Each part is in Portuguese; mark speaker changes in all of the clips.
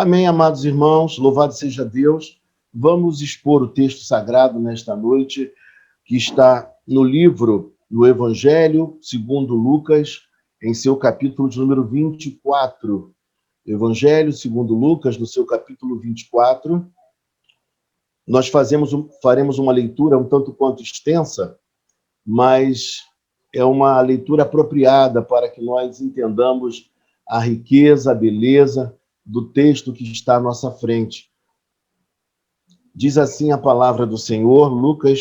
Speaker 1: Amém, amados irmãos, louvado seja Deus. Vamos expor o texto sagrado nesta noite, que está no livro do Evangelho segundo Lucas, em seu capítulo de número 24. Evangelho segundo Lucas, no seu capítulo 24. Nós faremos uma leitura um tanto quanto extensa, mas é uma leitura apropriada para que nós entendamos a riqueza, a beleza do texto que está à nossa frente. Diz assim a palavra do Senhor, Lucas,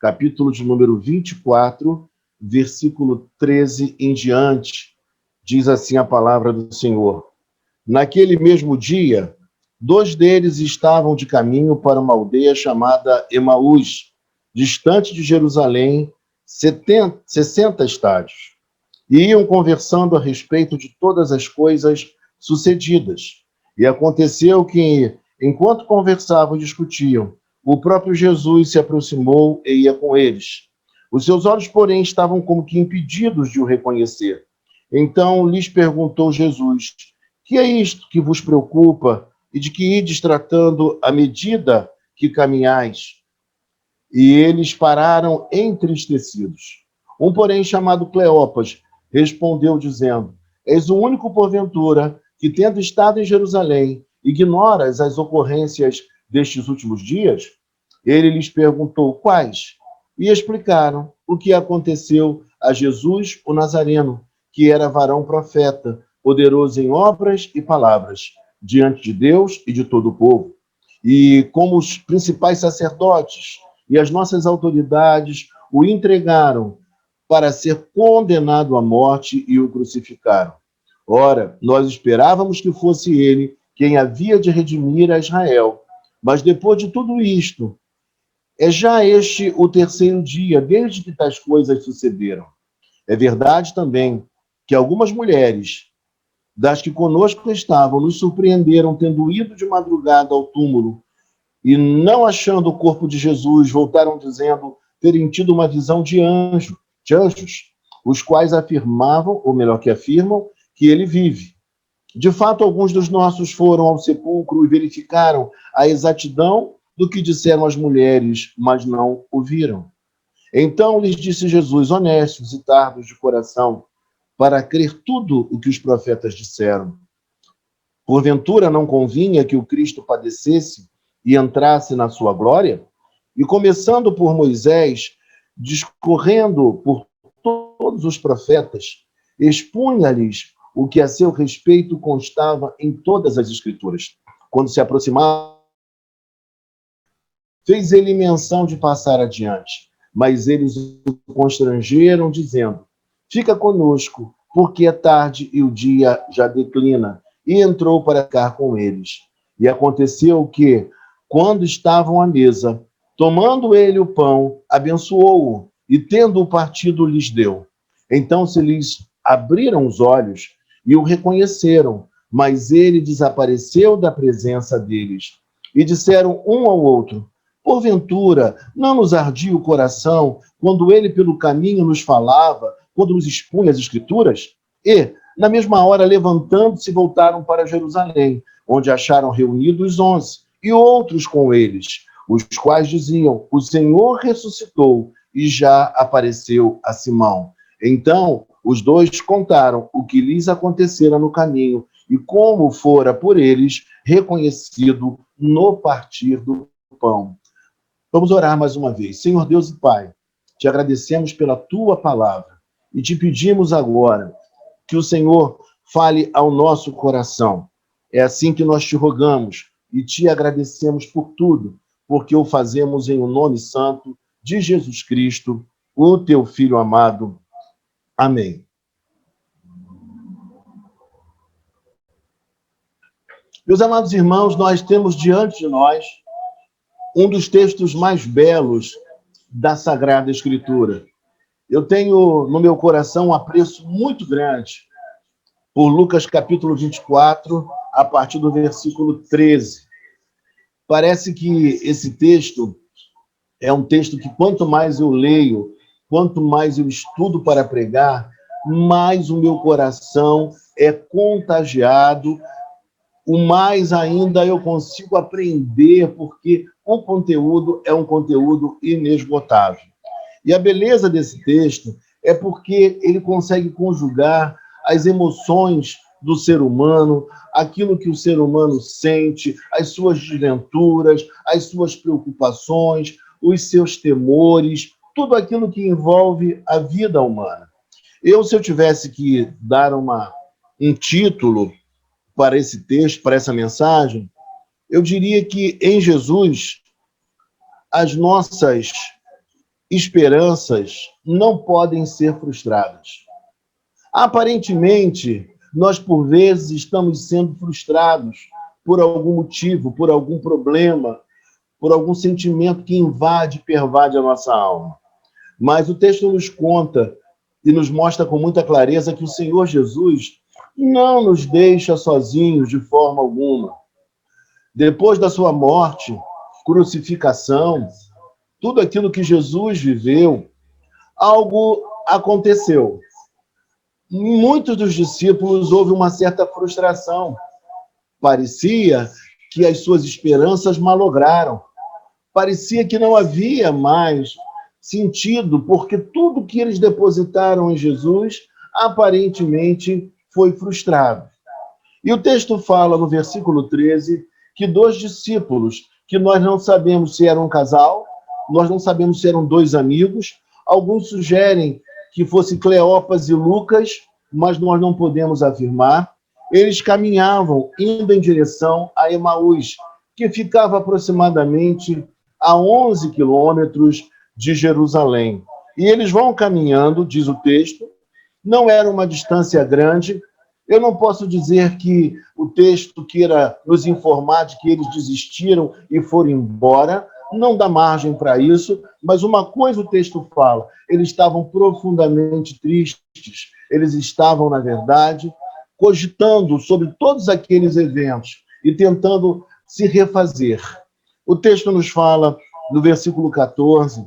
Speaker 1: capítulo de número 24, versículo 13 em diante. Diz assim a palavra do Senhor. Naquele mesmo dia, 2 deles estavam de caminho para uma aldeia chamada Emaús, distante de Jerusalém, 60 estádios. E iam conversando a respeito de todas as coisas sucedidas. E aconteceu que, enquanto conversavam e discutiam, o próprio Jesus se aproximou e ia com eles. Os seus olhos, porém, estavam como que impedidos de o reconhecer. Então lhes perguntou Jesus: que é isto que vos preocupa e de que ides tratando à medida que caminhais? E eles pararam entristecidos. Um, porém, chamado Cleopas, respondeu dizendo: és o único, porventura, que, tendo estado em Jerusalém, ignoras as ocorrências destes últimos dias? Ele lhes perguntou: quais? E explicaram o que aconteceu a Jesus, o Nazareno, que era varão profeta, poderoso em obras e palavras, diante de Deus e de todo o povo. E como os principais sacerdotes e as nossas autoridades o entregaram para ser condenado à morte e o crucificaram. Ora, nós esperávamos que fosse ele quem havia de redimir a Israel. Mas depois de tudo isto, é já este o terceiro dia desde que tais coisas sucederam. É verdade também que algumas mulheres das que conosco estavam nos surpreenderam tendo ido de madrugada ao túmulo e, não achando o corpo de Jesus, voltaram dizendo terem tido uma visão de anjos, os quais afirmavam, ou melhor que afirmam, que ele vive. De fato, alguns dos nossos foram ao sepulcro e verificaram a exatidão do que disseram as mulheres, mas não o viram. Então lhes disse Jesus: honestos e tardos de coração, para crer tudo o que os profetas disseram. Porventura não convinha que o Cristo padecesse e entrasse na sua glória? E começando por Moisés, discorrendo por todos os profetas, expunha-lhes o que a seu respeito constava em todas as Escrituras. Quando se aproximava, fez ele menção de passar adiante, mas eles o constrangeram, dizendo: fica conosco, porque é tarde e o dia já declina. E entrou para ficar com eles. E aconteceu que, quando estavam à mesa, tomando ele o pão, abençoou-o, e tendo-o partido, lhes deu. Então se lhes abriram os olhos e o reconheceram, mas ele desapareceu da presença deles. E disseram um ao outro: porventura, não nos ardia o coração quando ele pelo caminho nos falava, quando nos expunha as Escrituras? E, na mesma hora, levantando-se, voltaram para Jerusalém, onde acharam reunidos 11, e outros com eles, os quais diziam: o Senhor ressuscitou e já apareceu a Simão. Então, os dois contaram o que lhes acontecera no caminho e como fora por eles reconhecido no partir do pão. Vamos orar mais uma vez. Senhor Deus e Pai, te agradecemos pela tua palavra e te pedimos agora que o Senhor fale ao nosso coração. É assim que nós te rogamos e te agradecemos por tudo, porque o fazemos em o nome santo de Jesus Cristo, o teu Filho amado. Amém. Meus amados irmãos, nós temos diante de nós um dos textos mais belos da Sagrada Escritura. Eu tenho no meu coração um apreço muito grande por Lucas capítulo 24, a partir do versículo 13. Parece que esse texto é um texto que quanto mais eu leio, quanto mais eu estudo para pregar, mais o meu coração é contagiado o mais ainda eu consigo aprender, porque o conteúdo é um conteúdo inesgotável. E a beleza desse texto é porque ele consegue conjugar as emoções do ser humano, aquilo que o ser humano sente, as suas desventuras, as suas preocupações, os seus temores, tudo aquilo que envolve a vida humana. Se eu tivesse que dar um título para esse texto, para essa mensagem, eu diria que em Jesus as nossas esperanças não podem ser frustradas. Aparentemente, nós por vezes estamos sendo frustrados por algum motivo, por algum problema, por algum sentimento que invade, pervade a nossa alma. Mas o texto nos conta e nos mostra com muita clareza que o Senhor Jesus não nos deixa sozinhos de forma alguma. Depois da sua morte, crucificação, tudo aquilo que Jesus viveu, algo aconteceu. Em muitos dos discípulos houve uma certa frustração. Parecia que as suas esperanças malograram. Parecia que não havia mais sentido, porque tudo que eles depositaram em Jesus aparentemente foi frustrado. E o texto fala no versículo 13 que 2 discípulos, que nós não sabemos se eram um casal, nós não sabemos se eram 2 amigos, alguns sugerem que fosse Cleopas e Lucas, mas nós não podemos afirmar. Eles caminhavam indo em direção a Emaús, que ficava aproximadamente a 11 quilômetros de Jerusalém. E eles vão caminhando, diz o texto, não era uma distância grande. Eu não posso dizer que o texto queira nos informar de que eles desistiram e foram embora, não dá margem para isso, mas uma coisa o texto fala, eles estavam profundamente tristes, eles estavam, na verdade, cogitando sobre todos aqueles eventos e tentando se refazer. O texto nos fala, no versículo 14,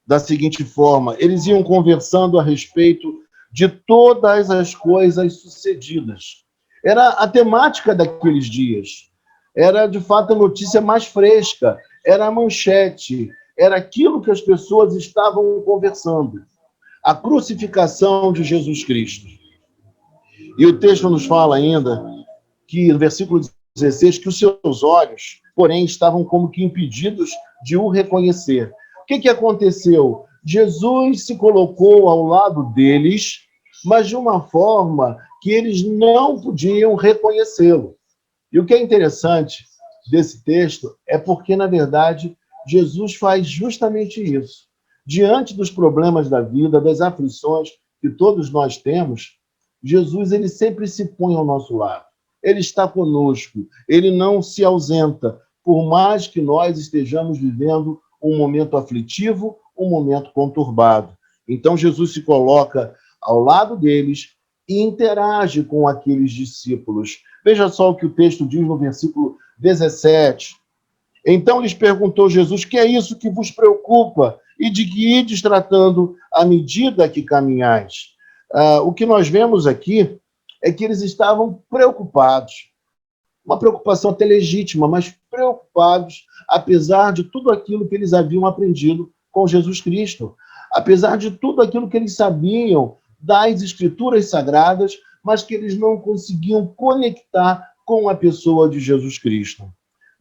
Speaker 1: da seguinte forma: eles iam conversando a respeito de todas as coisas sucedidas. Era a temática daqueles dias. Era, de fato, a notícia mais fresca. Era a manchete. Era aquilo que as pessoas estavam conversando. A crucificação de Jesus Cristo. E o texto nos fala ainda que, no versículo 16, que os seus olhos, porém, estavam como que impedidos de o reconhecer. O que aconteceu? Jesus se colocou ao lado deles, mas de uma forma que eles não podiam reconhecê-lo. E o que é interessante desse texto é porque, na verdade, Jesus faz justamente isso. Diante dos problemas da vida, das aflições que todos nós temos, Jesus ele sempre se põe ao nosso lado. Ele está conosco, ele não se ausenta, por mais que nós estejamos vivendo um momento aflitivo, um momento conturbado. Então, Jesus se coloca ao lado deles e interage com aqueles discípulos. Veja só o que o texto diz no versículo 17. Então lhes perguntou Jesus: que é isso que vos preocupa? E de que ides tratando à medida que caminhais? O que nós vemos aqui é que eles estavam preocupados. Uma preocupação até legítima, mas preocupados, apesar de tudo aquilo que eles haviam aprendido com Jesus Cristo. Apesar de tudo aquilo que eles sabiam das Escrituras Sagradas, mas que eles não conseguiam conectar com a pessoa de Jesus Cristo.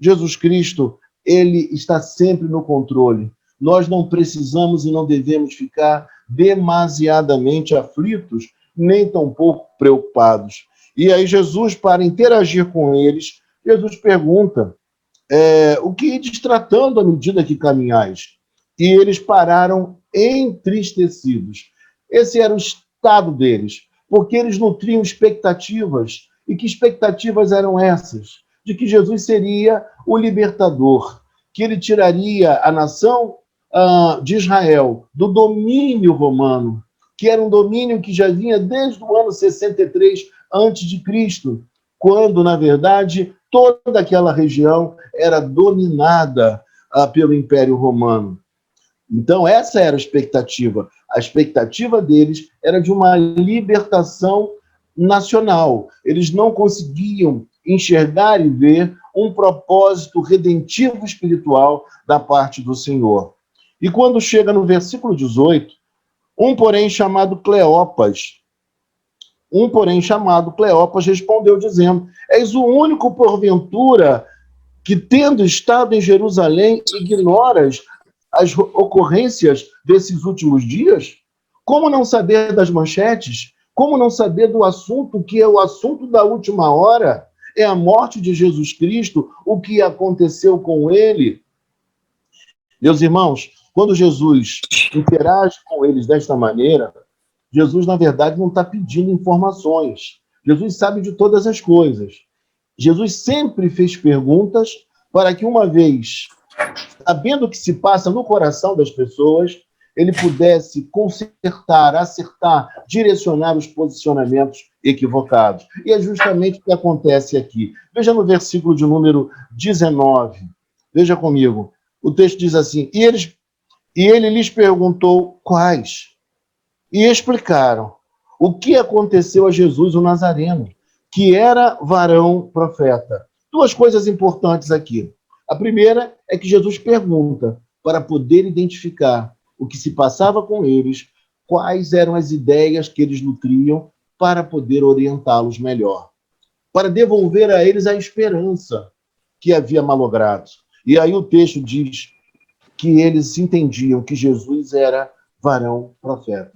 Speaker 1: Jesus Cristo, ele está sempre no controle. Nós não precisamos e não devemos ficar demasiadamente aflitos, nem tampouco preocupados. E aí Jesus, para interagir com eles, Jesus pergunta: o que ides tratando à medida que caminhais? E eles pararam entristecidos. Esse era o estado deles, porque eles nutriam expectativas. E que expectativas eram essas? De que Jesus seria o libertador, que ele tiraria a nação de Israel do domínio romano, que era um domínio que já vinha desde o ano 63 a.C., quando, na verdade, toda aquela região era dominada pelo Império Romano. Então, essa era a expectativa. A expectativa deles era de uma libertação nacional. Eles não conseguiam enxergar e ver um propósito redentivo espiritual da parte do Senhor. E quando chega no versículo 18, porém chamado Cleopas respondeu dizendo: és o único porventura que, tendo estado em Jerusalém, ignoras as ocorrências desses últimos dias? Como não saber das manchetes? Como não saber do assunto que é o assunto da última hora? É a morte de Jesus Cristo, o que aconteceu com ele. Meus irmãos, quando Jesus interage com eles desta maneira, Jesus, na verdade, não está pedindo informações. Jesus sabe de todas as coisas. Jesus sempre fez perguntas para que, uma vez sabendo o que se passa no coração das pessoas, ele pudesse consertar, acertar, direcionar os posicionamentos equivocados. E é justamente o que acontece aqui. Veja no versículo de número 19. Veja comigo. O texto diz assim: E ele lhes perguntou quais. E explicaram o que aconteceu a Jesus o Nazareno, que era varão profeta. Duas coisas importantes aqui. A primeira é que Jesus pergunta para poder identificar o que se passava com eles, quais eram as ideias que eles nutriam para poder orientá-los melhor, para devolver a eles a esperança que havia malogrado. E aí o texto diz que eles entendiam que Jesus era varão profeta.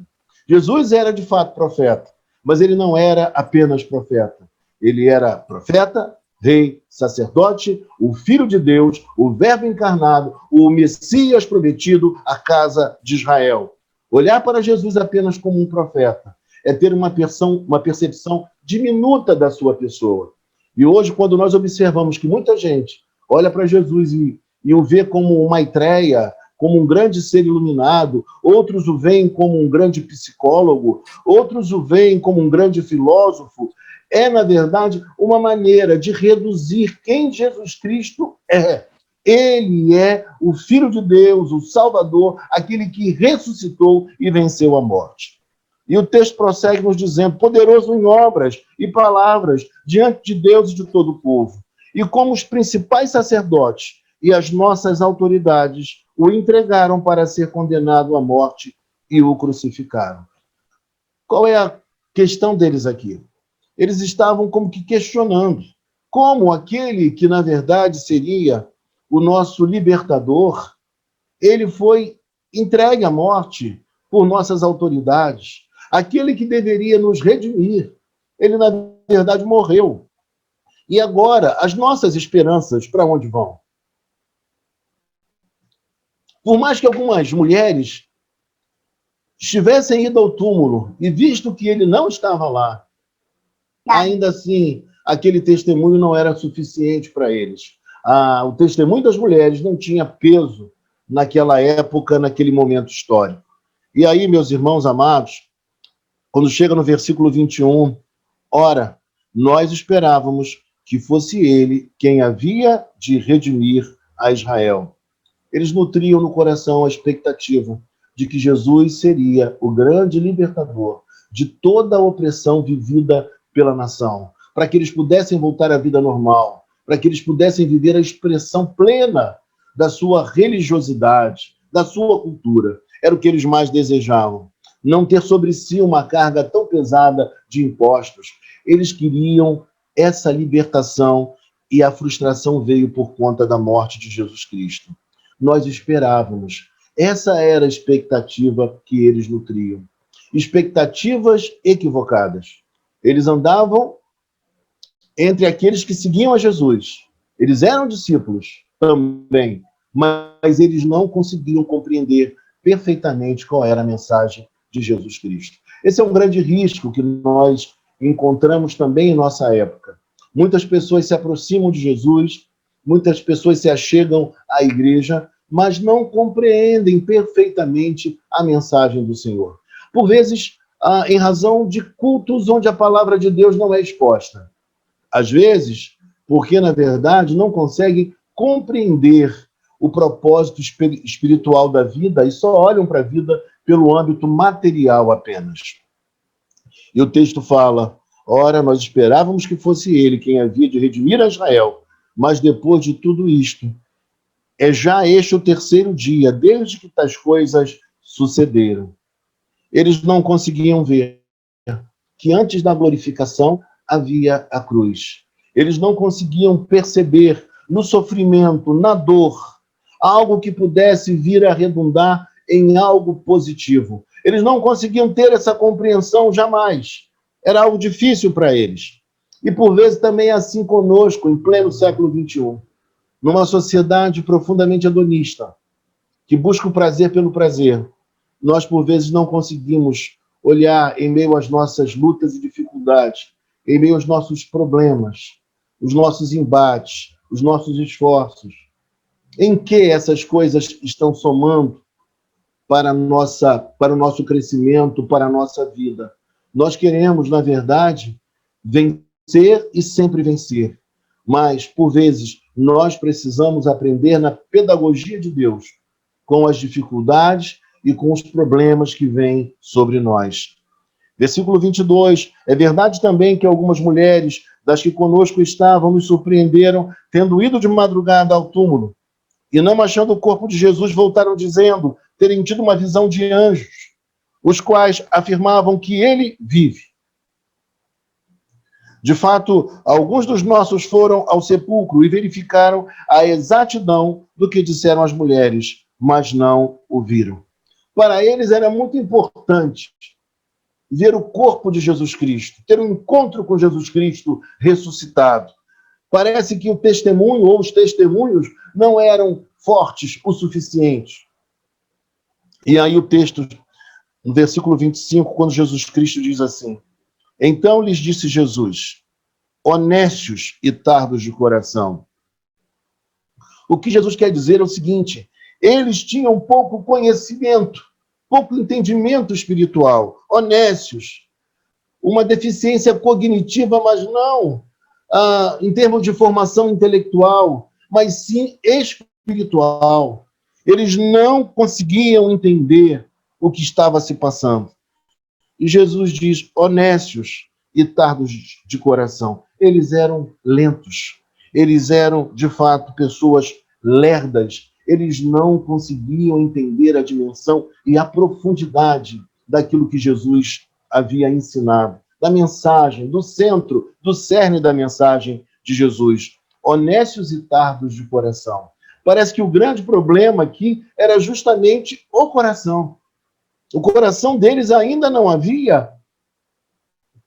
Speaker 1: Jesus era de fato profeta, mas ele não era apenas profeta. Ele era profeta, rei, sacerdote, o Filho de Deus, o Verbo encarnado, o Messias prometido à casa de Israel. Olhar para Jesus apenas como um profeta é ter uma percepção diminuta da sua pessoa. E hoje, quando nós observamos que muita gente olha para Jesus e o vê como uma Maitreya, como um grande ser iluminado, outros o veem como um grande psicólogo, outros o veem como um grande filósofo, é, na verdade, uma maneira de reduzir quem Jesus Cristo é. Ele é o Filho de Deus, o Salvador, aquele que ressuscitou e venceu a morte. E o texto prossegue nos dizendo: poderoso em obras e palavras diante de Deus e de todo o povo. E como os principais sacerdotes e as nossas autoridades o entregaram para ser condenado à morte e o crucificaram. Qual é a questão deles aqui? Eles estavam como que questionando como aquele que, na verdade, seria o nosso libertador, ele foi entregue à morte por nossas autoridades. Aquele que deveria nos redimir, ele, na verdade, morreu. E agora, as nossas esperanças, para onde vão? Por mais que algumas mulheres tivessem ido ao túmulo e visto que ele não estava lá, ainda assim, aquele testemunho não era suficiente para eles. O testemunho das mulheres não tinha peso naquela época, naquele momento histórico. E aí, meus irmãos amados, quando chega no versículo 21, ora, nós esperávamos que fosse ele quem havia de redimir a Israel. Eles nutriam no coração a expectativa de que Jesus seria o grande libertador de toda a opressão vivida pela nação, para que eles pudessem voltar à vida normal, para que eles pudessem viver a expressão plena da sua religiosidade, da sua cultura. Era o que eles mais desejavam. Não ter sobre si uma carga tão pesada de impostos. Eles queriam essa libertação e a frustração veio por conta da morte de Jesus Cristo. Nós esperávamos. Essa era a expectativa que eles nutriam. Expectativas equivocadas. Eles andavam entre aqueles que seguiam a Jesus. Eles eram discípulos também, mas eles não conseguiam compreender perfeitamente qual era a mensagem de Jesus Cristo. Esse é um grande risco que nós encontramos também em nossa época. Muitas pessoas se aproximam de Jesus, muitas pessoas se achegam à igreja, mas não compreendem perfeitamente a mensagem do Senhor. Por vezes, em razão de cultos onde a palavra de Deus não é exposta. Às vezes, porque, na verdade, não conseguem compreender o propósito espiritual da vida e só olham para a vida pelo âmbito material apenas. E o texto fala, Ora, nós esperávamos que fosse ele quem havia de redimir a Israel, mas depois de tudo isto, é já este o terceiro dia, desde que tais coisas sucederam. Eles não conseguiam ver que antes da glorificação havia a cruz. Eles não conseguiam perceber no sofrimento, na dor, algo que pudesse vir a redundar em algo positivo. Eles não conseguiam ter essa compreensão jamais. Era algo difícil para eles. E por vezes também é assim conosco, em pleno século XXI, numa sociedade profundamente hedonista, que busca o prazer pelo prazer. Nós, por vezes, não conseguimos olhar em meio às nossas lutas e dificuldades, em meio aos nossos problemas, os nossos embates, os nossos esforços, em que essas coisas estão somando para o nosso crescimento, para a nossa vida. Nós queremos, na verdade, vencer e sempre vencer. Mas, por vezes, nós precisamos aprender na pedagogia de Deus, com as dificuldades e com os problemas que vêm sobre nós. Versículo 22. É verdade também que algumas mulheres das que conosco estavam nos surpreenderam, tendo ido de madrugada ao túmulo, e não achando o corpo de Jesus, voltaram dizendo terem tido uma visão de anjos, os quais afirmavam que ele vive. De fato, alguns dos nossos foram ao sepulcro e verificaram a exatidão do que disseram as mulheres, mas não o viram. Para eles era muito importante ver o corpo de Jesus Cristo, ter um encontro com Jesus Cristo ressuscitado. Parece que o testemunho ou os testemunhos não eram fortes o suficiente. E aí o texto, no versículo 25, quando Jesus Cristo diz assim: então lhes disse Jesus, honestos e tardos de coração. O que Jesus quer dizer é o seguinte: eles tinham pouco conhecimento, pouco entendimento espiritual, honestos, uma deficiência cognitiva, mas não em termos de formação intelectual, mas sim espiritual. Eles não conseguiam entender o que estava se passando. E Jesus diz, honestos e tardos de coração. Eles eram lentos. Eles eram, de fato, pessoas lerdas. Eles não conseguiam entender a dimensão e a profundidade daquilo que Jesus havia ensinado, da mensagem, do centro, do cerne da mensagem de Jesus. Honestos e tardos de coração. Parece que o grande problema aqui era justamente o coração. O coração deles ainda não havia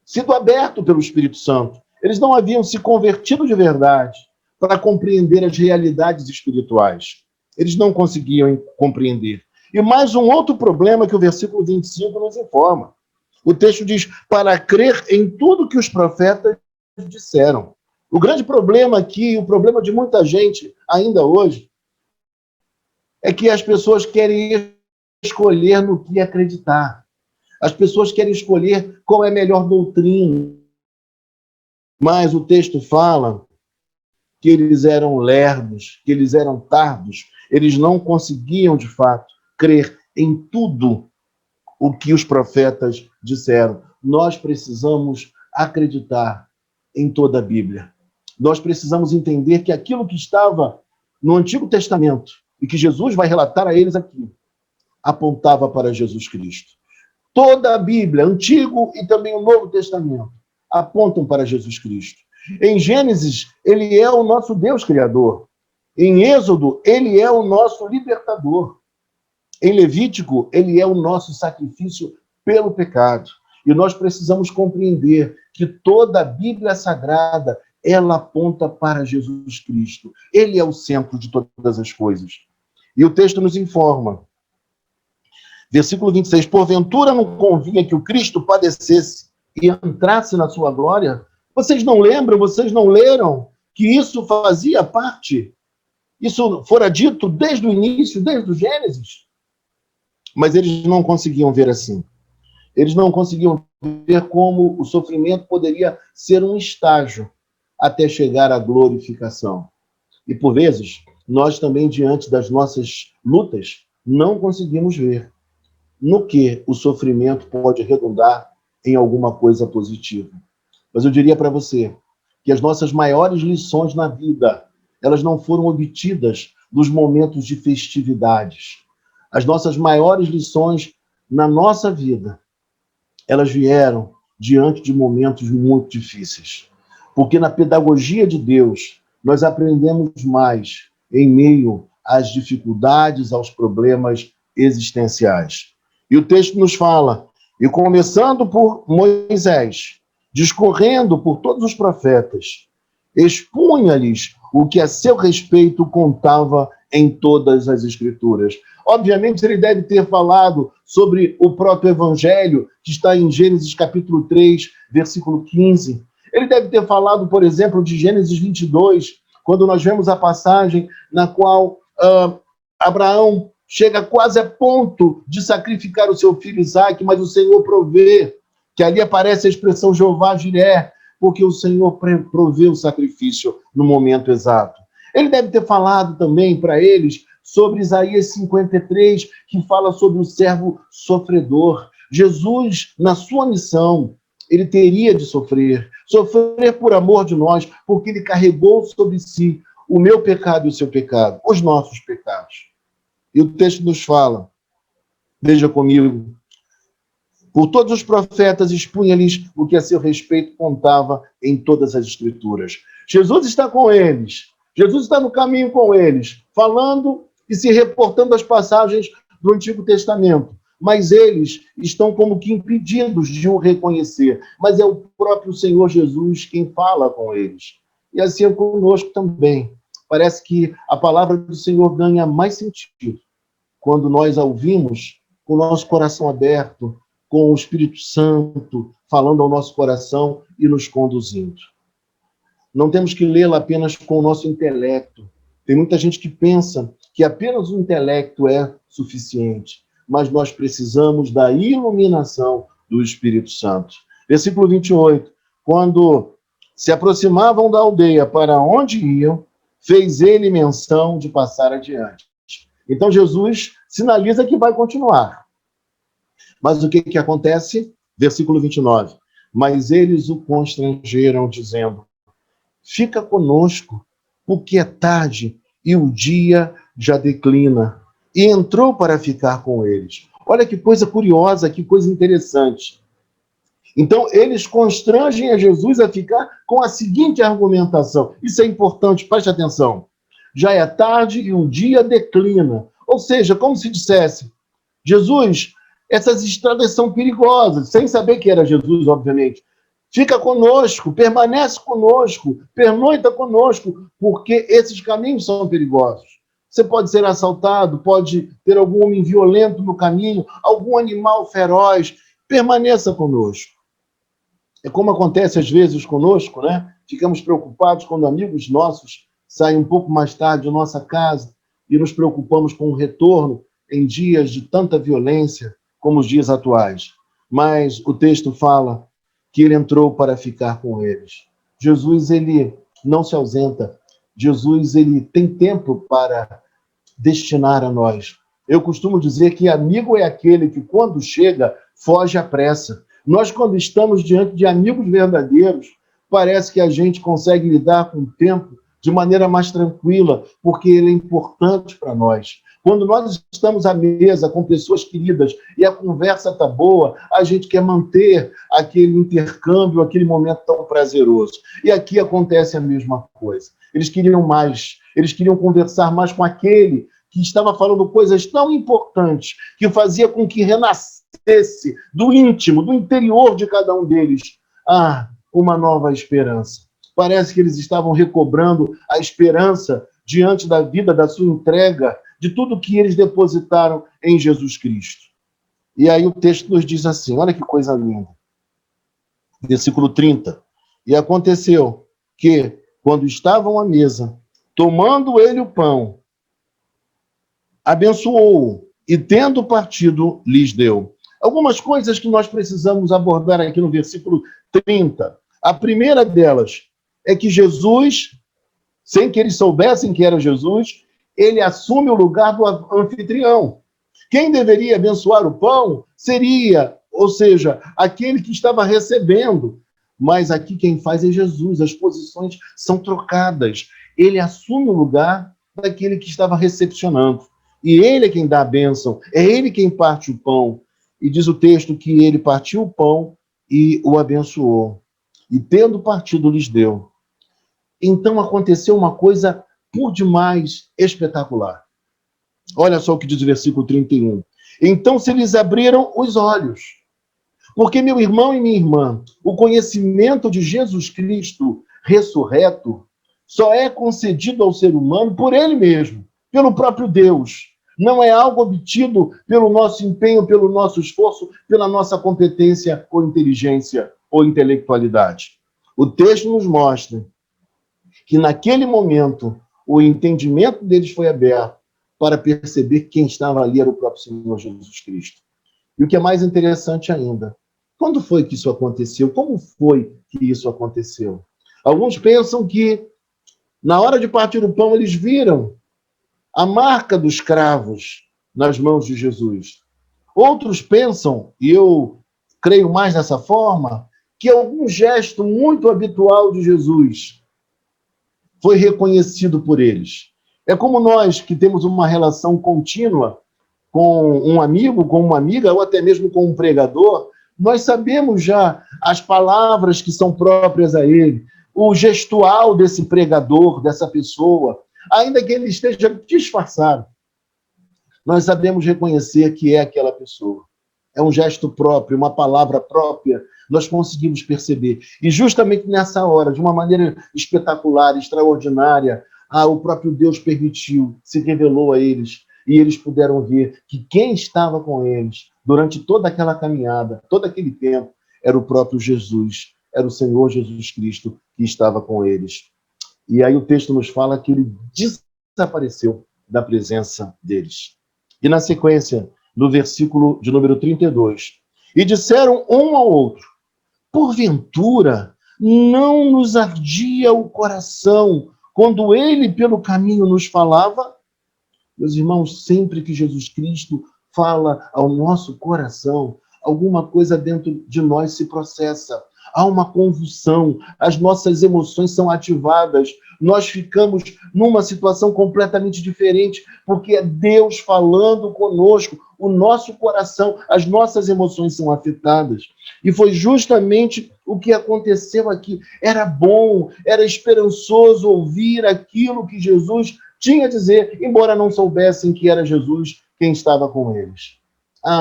Speaker 1: sido aberto pelo Espírito Santo. Eles não haviam se convertido de verdade para compreender as realidades espirituais. Eles não conseguiam compreender. E mais um outro problema que o versículo 25 nos informa. O texto diz, para crer em tudo que os profetas disseram. O grande problema aqui, o problema de muita gente ainda hoje, é que as pessoas querem escolher no que acreditar. As pessoas querem escolher qual é a melhor doutrina. Mas o texto fala que eles eram lerdos, que eles eram tardos. Eles não conseguiam, de fato, crer em tudo o que os profetas disseram. Nós precisamos acreditar em toda a Bíblia. Nós precisamos entender que aquilo que estava no Antigo Testamento e que Jesus vai relatar a eles aqui, apontava para Jesus Cristo. Toda a Bíblia, Antigo e também o Novo Testamento, apontam para Jesus Cristo. Em Gênesis, ele é o nosso Deus Criador. Em Êxodo, ele é o nosso libertador. Em Levítico, ele é o nosso sacrifício pelo pecado. E nós precisamos compreender que toda a Bíblia Sagrada, ela aponta para Jesus Cristo. Ele é o centro de todas as coisas. E o texto nos informa. Versículo 26. Porventura não convinha que o Cristo padecesse e entrasse na sua glória? Vocês não lembram, vocês não leram que isso fazia parte? Isso fora dito desde o início, desde o Gênesis? Mas eles não conseguiam ver assim. Eles não conseguiam ver como o sofrimento poderia ser um estágio até chegar à glorificação. E, por vezes, nós também, diante das nossas lutas, não conseguimos ver no que o sofrimento pode redundar em alguma coisa positiva. Mas eu diria para você que as nossas maiores lições na vida, elas não foram obtidas nos momentos de festividades. As nossas maiores lições na nossa vida, elas vieram diante de momentos muito difíceis. Porque na pedagogia de Deus, nós aprendemos mais em meio às dificuldades, aos problemas existenciais. E o texto nos fala, e começando por Moisés, discorrendo por todos os profetas, expunha-lhes o que a seu respeito contava em todas as Escrituras. Obviamente, ele deve ter falado sobre o próprio Evangelho, que está em Gênesis capítulo 3, versículo 15. Ele deve ter falado, por exemplo, de Gênesis 22, quando nós vemos a passagem na qual Abraão chega quase a ponto de sacrificar o seu filho Isaque, mas o Senhor provê, que ali aparece a expressão Jeová Jiré, porque o Senhor provê o sacrifício no momento exato. Ele deve ter falado também para eles sobre Isaías 53, que fala sobre o servo sofredor. Jesus, na sua missão, ele teria de sofrer por amor de nós, porque ele carregou sobre si o meu pecado e o seu pecado, os nossos pecados. E o texto nos fala, veja comigo, por todos os profetas expunha-lhes o que a seu respeito contava em todas as Escrituras. Jesus está com eles, Jesus está no caminho com eles, falando e se reportando às passagens do Antigo Testamento. Mas eles estão como que impedidos de o reconhecer. Mas é o próprio Senhor Jesus quem fala com eles. E assim é conosco também. Parece que a palavra do Senhor ganha mais sentido quando nós a ouvimos com o nosso coração aberto, com o Espírito Santo falando ao nosso coração e nos conduzindo. Não temos que lê-la apenas com o nosso intelecto. Tem muita gente que pensa que apenas o intelecto é suficiente, mas nós precisamos da iluminação do Espírito Santo. Versículo 28. Quando se aproximavam da aldeia para onde iam, fez ele menção de passar adiante. Então Jesus sinaliza que vai continuar. Mas o que acontece? Versículo 29. Mas eles o constrangeram, dizendo, fica conosco, porque é tarde e o dia já declina. E entrou para ficar com eles. Olha que coisa curiosa, que coisa interessante. Então, eles constrangem a Jesus a ficar com a seguinte argumentação. Isso é importante, preste atenção. Já é tarde e o dia declina. Ou seja, como se dissesse, Jesus, essas estradas são perigosas, sem saber que era Jesus, obviamente. Fica conosco, permanece conosco, pernoita conosco, porque esses caminhos são perigosos. Você pode ser assaltado, pode ter algum homem violento no caminho, algum animal feroz. Permaneça conosco. É como acontece às vezes conosco, né? Ficamos preocupados quando amigos nossos saem um pouco mais tarde da nossa casa e nos preocupamos com o retorno em dias de tanta violência como os dias atuais. Mas o texto fala que ele entrou para ficar com eles. Jesus, ele não se ausenta. Jesus, ele tem tempo para destinar a nós. Eu costumo dizer que amigo é aquele que, quando chega, foge à pressa. Nós, quando estamos diante de amigos verdadeiros, parece que a gente consegue lidar com o tempo de maneira mais tranquila, porque ele é importante para nós. Quando nós estamos à mesa com pessoas queridas e a conversa está boa, a gente quer manter aquele intercâmbio, aquele momento tão prazeroso. E aqui acontece a mesma coisa. Eles queriam mais, eles queriam conversar mais com aquele que estava falando coisas tão importantes, que fazia com que renascesse do íntimo, do interior de cada um deles, uma nova esperança. Parece que eles estavam recobrando a esperança diante da vida, da sua entrega, de tudo que eles depositaram em Jesus Cristo. E aí o texto nos diz assim, olha que coisa linda. Versículo 30. E aconteceu que, quando estavam à mesa, tomando ele o pão, abençoou-o e, tendo partido, lhes deu. Algumas coisas que nós precisamos abordar aqui no versículo 30. A primeira delas é que Jesus, sem que eles soubessem que era Jesus, ele assume o lugar do anfitrião. Quem deveria abençoar o pão seria, ou seja, aquele que estava recebendo. mas aqui quem faz é Jesus, as posições são trocadas. Ele assume o lugar daquele que estava recepcionando. E ele é quem dá a bênção, é ele quem parte o pão. E diz o texto que ele partiu o pão e o abençoou. E tendo partido, lhes deu. Então aconteceu uma coisa por demais espetacular. Olha só o que diz o versículo 31. Então se lhes abriram os olhos. Porque, meu irmão e minha irmã, o conhecimento de Jesus Cristo ressurreto só é concedido ao ser humano por ele mesmo, pelo próprio Deus. Não é algo obtido pelo nosso empenho, pelo nosso esforço, pela nossa competência ou inteligência ou intelectualidade. O texto nos mostra que naquele momento o entendimento deles foi aberto para perceber que quem estava ali era o próprio Senhor Jesus Cristo. E o que é mais interessante ainda, quando foi que isso aconteceu? Como foi que isso aconteceu? Alguns pensam que na hora de partir o pão eles viram a marca dos cravos nas mãos de Jesus. Outros pensam, e eu creio mais dessa forma, que algum gesto muito habitual de Jesus foi reconhecido por eles. É como nós que temos uma relação contínua com um amigo, com uma amiga, ou até mesmo com um pregador, nós sabemos já as palavras que são próprias a ele, o gestual desse pregador, dessa pessoa, ainda que ele esteja disfarçado, nós sabemos reconhecer que é aquela pessoa. É um gesto próprio, uma palavra própria, nós conseguimos perceber. E justamente nessa hora, de uma maneira espetacular, extraordinária, o próprio Deus permitiu, se revelou a eles, e eles puderam ver que quem estava com eles durante toda aquela caminhada, todo aquele tempo, era o próprio Jesus, era o Senhor Jesus Cristo que estava com eles. E aí o texto nos fala que ele desapareceu da presença deles. E na sequência, no versículo de número 32, e disseram um ao outro, porventura não nos ardia o coração quando ele pelo caminho nos falava? Meus irmãos, sempre que Jesus Cristo fala ao nosso coração, alguma coisa dentro de nós se processa. Há uma convulsão, as nossas emoções são ativadas, nós ficamos numa situação completamente diferente, porque é Deus falando conosco, o nosso coração, as nossas emoções são afetadas. E foi justamente o que aconteceu aqui. Era bom, era esperançoso ouvir aquilo que Jesus tinha a dizer, embora não soubessem que era Jesus quem estava com eles.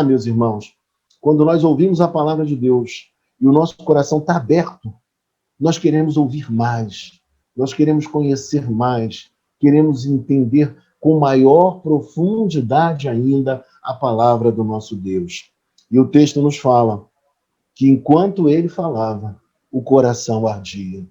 Speaker 1: Meus irmãos, quando nós ouvimos a palavra de Deus e o nosso coração está aberto, nós queremos ouvir mais, nós queremos conhecer mais, queremos entender com maior profundidade ainda a palavra do nosso Deus. E o texto nos fala que enquanto ele falava, o coração ardia.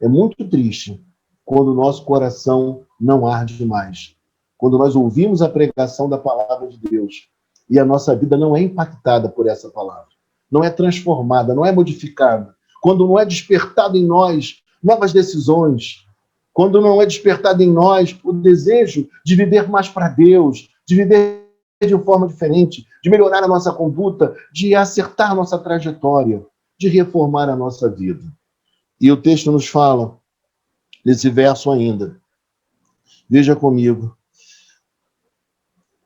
Speaker 1: É muito triste quando o nosso coração não arde mais. Quando nós ouvimos a pregação da palavra de Deus e a nossa vida não é impactada por essa palavra, não é transformada, não é modificada, quando não é despertado em nós novas decisões, quando não é despertado em nós o desejo de viver mais para Deus, de viver de forma diferente, de melhorar a nossa conduta, de acertar a nossa trajetória, de reformar a nossa vida. E o texto nos fala, nesse verso ainda, veja comigo,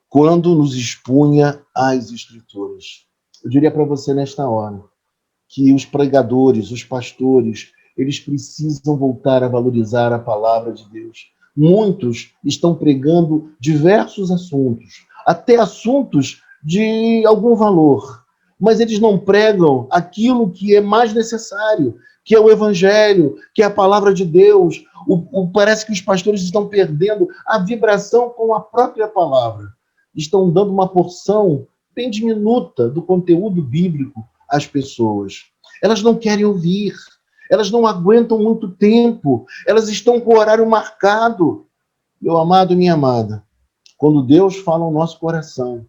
Speaker 1: quando nos expunha às Escrituras. Eu diria para você nesta hora que os pregadores, os pastores, eles precisam voltar a valorizar a palavra de Deus. Muitos estão pregando diversos assuntos, até assuntos de algum valor, mas eles não pregam aquilo que é mais necessário, que é o Evangelho, que é a palavra de Deus. Parece que os pastores estão perdendo a vibração com a própria palavra. Estão dando uma porção bem diminuta do conteúdo bíblico às pessoas. Elas não querem ouvir, elas não aguentam muito tempo, elas estão com o horário marcado. Meu amado, minha amada, quando Deus fala ao nosso coração,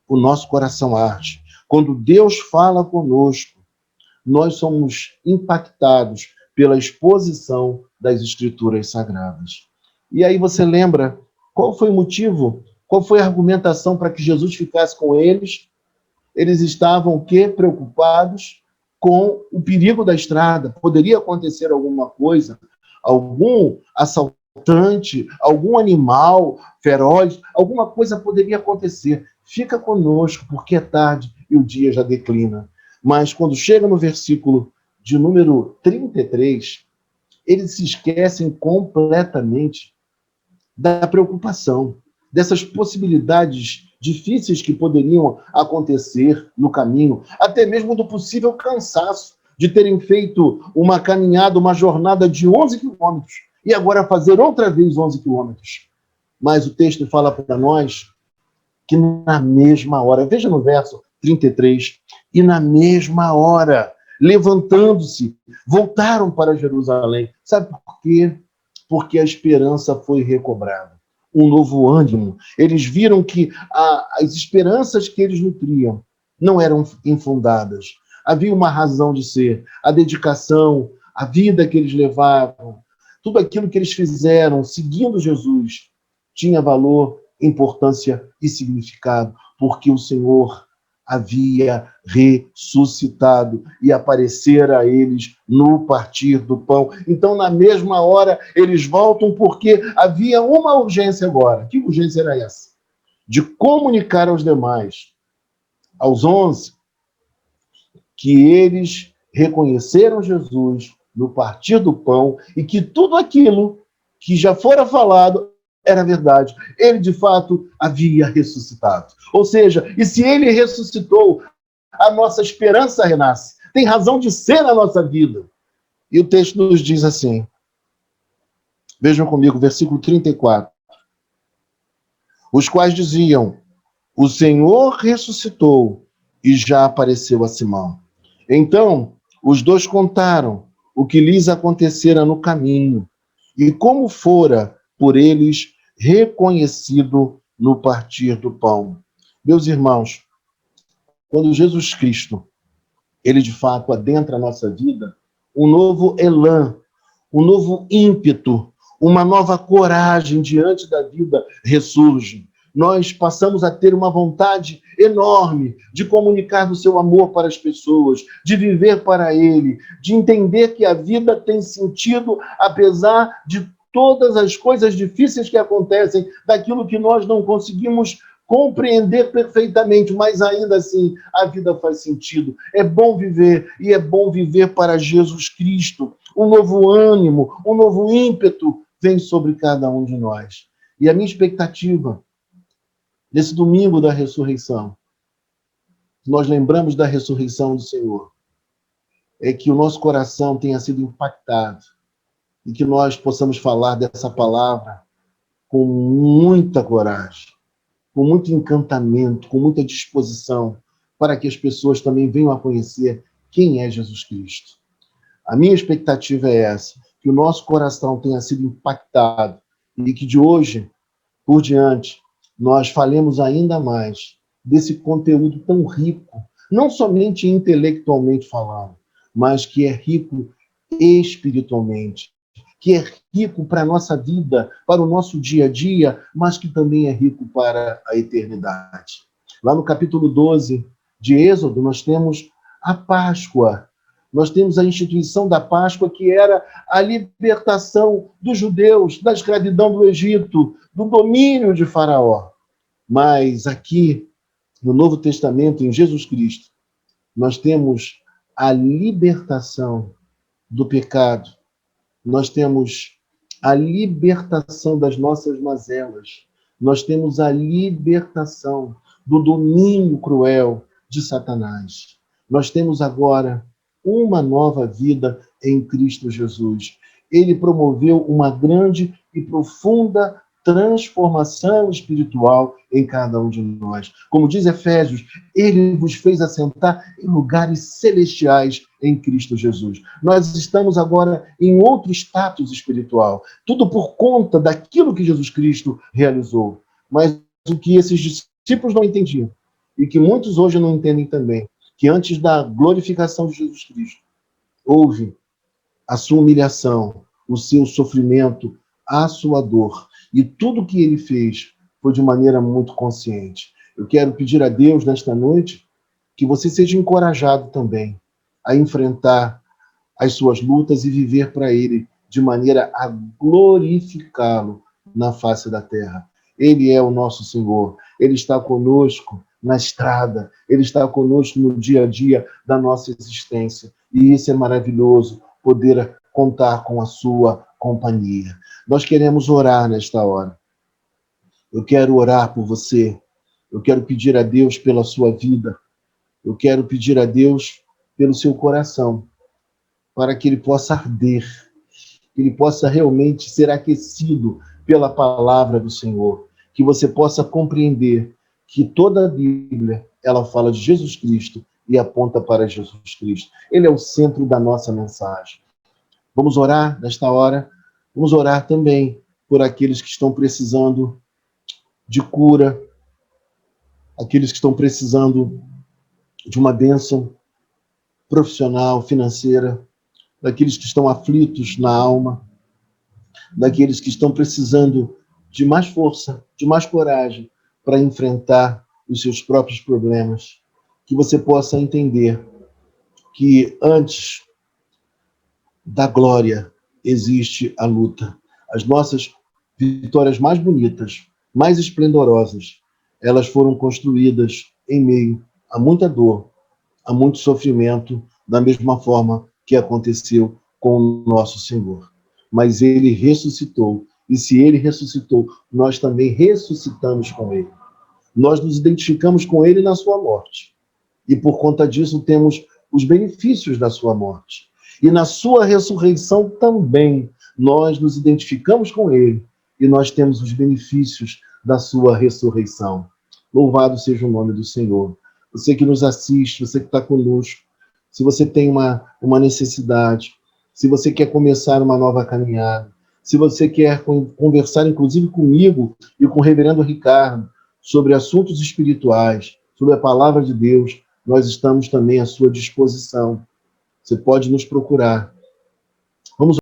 Speaker 1: o nosso coração arde. Quando Deus fala conosco, nós somos impactados pela exposição das Escrituras Sagradas. E aí você lembra qual foi o motivo, qual foi a argumentação para que Jesus ficasse com eles? Eles estavam o quê? Preocupados com o perigo da estrada. Poderia acontecer alguma coisa, algum assaltante, algum animal feroz, alguma coisa poderia acontecer. Fica conosco, porque é tarde e o dia já declina. Mas quando chega no versículo de número 33, eles se esquecem completamente da preocupação, dessas possibilidades difíceis que poderiam acontecer no caminho, até mesmo do possível cansaço de terem feito uma caminhada, uma jornada de 11 quilômetros, e agora fazer outra vez 11 quilômetros. Mas o texto fala para nós que na mesma hora, veja no verso 33, e na mesma hora, levantando-se, voltaram para Jerusalém. Sabe por quê? Porque a esperança foi recobrada. Um novo ânimo. Eles viram que as esperanças que eles nutriam não eram infundadas. Havia uma razão de ser. A dedicação, a vida que eles levavam, tudo aquilo que eles fizeram seguindo Jesus tinha valor, importância e significado, porque o Senhor havia ressuscitado e aparecera a eles no partir do pão. Então, na mesma hora, eles voltam porque havia uma urgência agora. Que urgência era essa? De comunicar aos demais, aos 11, que eles reconheceram Jesus no partir do pão e que tudo aquilo que já fora falado era verdade. Ele, de fato, havia ressuscitado. Ou seja, e se ele ressuscitou, a nossa esperança renasce. Tem razão de ser na nossa vida. E o texto nos diz assim, vejam comigo, versículo 34. Os quais diziam, o Senhor ressuscitou e já apareceu a Simão. Então, os dois contaram o que lhes acontecera no caminho e como fora por eles reconhecido no partir do pão. Meus irmãos, quando Jesus Cristo, ele de fato adentra a nossa vida, um novo elan, um novo ímpeto, uma nova coragem diante da vida ressurge. Nós passamos a ter uma vontade enorme de comunicar o seu amor para as pessoas, de viver para ele, de entender que a vida tem sentido apesar de todas as coisas difíceis que acontecem, daquilo que nós não conseguimos compreender perfeitamente, mas ainda assim a vida faz sentido. É bom viver e é bom viver para Jesus Cristo. Um novo ânimo, um novo ímpeto vem sobre cada um de nós. E a minha expectativa nesse domingo da ressurreição, nós lembramos da ressurreição do Senhor, é que o nosso coração tenha sido impactado e que nós possamos falar dessa palavra com muita coragem, com muito encantamento, com muita disposição, para que as pessoas também venham a conhecer quem é Jesus Cristo. A minha expectativa é essa, que o nosso coração tenha sido impactado e que de hoje por diante nós falemos ainda mais desse conteúdo tão rico, não somente intelectualmente falando, mas que é rico espiritualmente, que é rico para a nossa vida, para o nosso dia a dia, mas que também é rico para a eternidade. Lá no capítulo 12 de Êxodo, nós temos a Páscoa. Nós temos a instituição da Páscoa, que era a libertação dos judeus da escravidão do Egito, do domínio de Faraó. Mas aqui, no Novo Testamento, em Jesus Cristo, nós temos a libertação do pecado, nós temos a libertação das nossas mazelas, nós temos a libertação do domínio cruel de Satanás. Nós temos agora uma nova vida em Cristo Jesus. Ele promoveu uma grande e profunda transformação espiritual em cada um de nós. Como diz Efésios, ele vos fez assentar em lugares celestiais em Cristo Jesus. Nós estamos agora em outro status espiritual, tudo por conta daquilo que Jesus Cristo realizou. Mas o que esses discípulos não entendiam, e que muitos hoje não entendem também, que antes da glorificação de Jesus Cristo, houve a sua humilhação, o seu sofrimento, a sua dor. E tudo que ele fez foi de maneira muito consciente. Eu quero pedir a Deus nesta noite que você seja encorajado também a enfrentar as suas lutas e viver para Ele de maneira a glorificá-lo na face da terra. Ele é o nosso Senhor. Ele está conosco na estrada. Ele está conosco no dia a dia da nossa existência. E isso é maravilhoso, poder contar com a sua companhia. Nós queremos orar nesta hora. Eu quero orar por você. Eu quero pedir a Deus pela sua vida. Eu quero pedir a Deus pelo seu coração, para que ele possa arder, que ele possa realmente ser aquecido pela palavra do Senhor, que você possa compreender que toda a Bíblia, ela fala de Jesus Cristo e aponta para Jesus Cristo. Ele é o centro da nossa mensagem. Vamos orar nesta hora. Vamos orar também por aqueles que estão precisando de cura, aqueles que estão precisando de uma bênção profissional, financeira, daqueles que estão aflitos na alma, daqueles que estão precisando de mais força, de mais coragem para enfrentar os seus próprios problemas. Que você possa entender que antes da glória existe a luta. As nossas vitórias mais bonitas, mais esplendorosas, elas foram construídas em meio a muita dor, a muito sofrimento, da mesma forma que aconteceu com o nosso Senhor. Mas ele ressuscitou, e se ele ressuscitou, nós também ressuscitamos com ele. Nós nos identificamos com ele na sua morte. E por conta disso temos os benefícios da sua morte. E na sua ressurreição também nós nos identificamos com ele e nós temos os benefícios da sua ressurreição. Louvado seja o nome do Senhor. Você que nos assiste, você que está conosco, se você tem uma necessidade, se você quer começar uma nova caminhada, se você quer conversar inclusive comigo e com o reverendo Ricardo sobre assuntos espirituais, sobre a palavra de Deus, nós estamos também à sua disposição. Você pode nos procurar. Vamos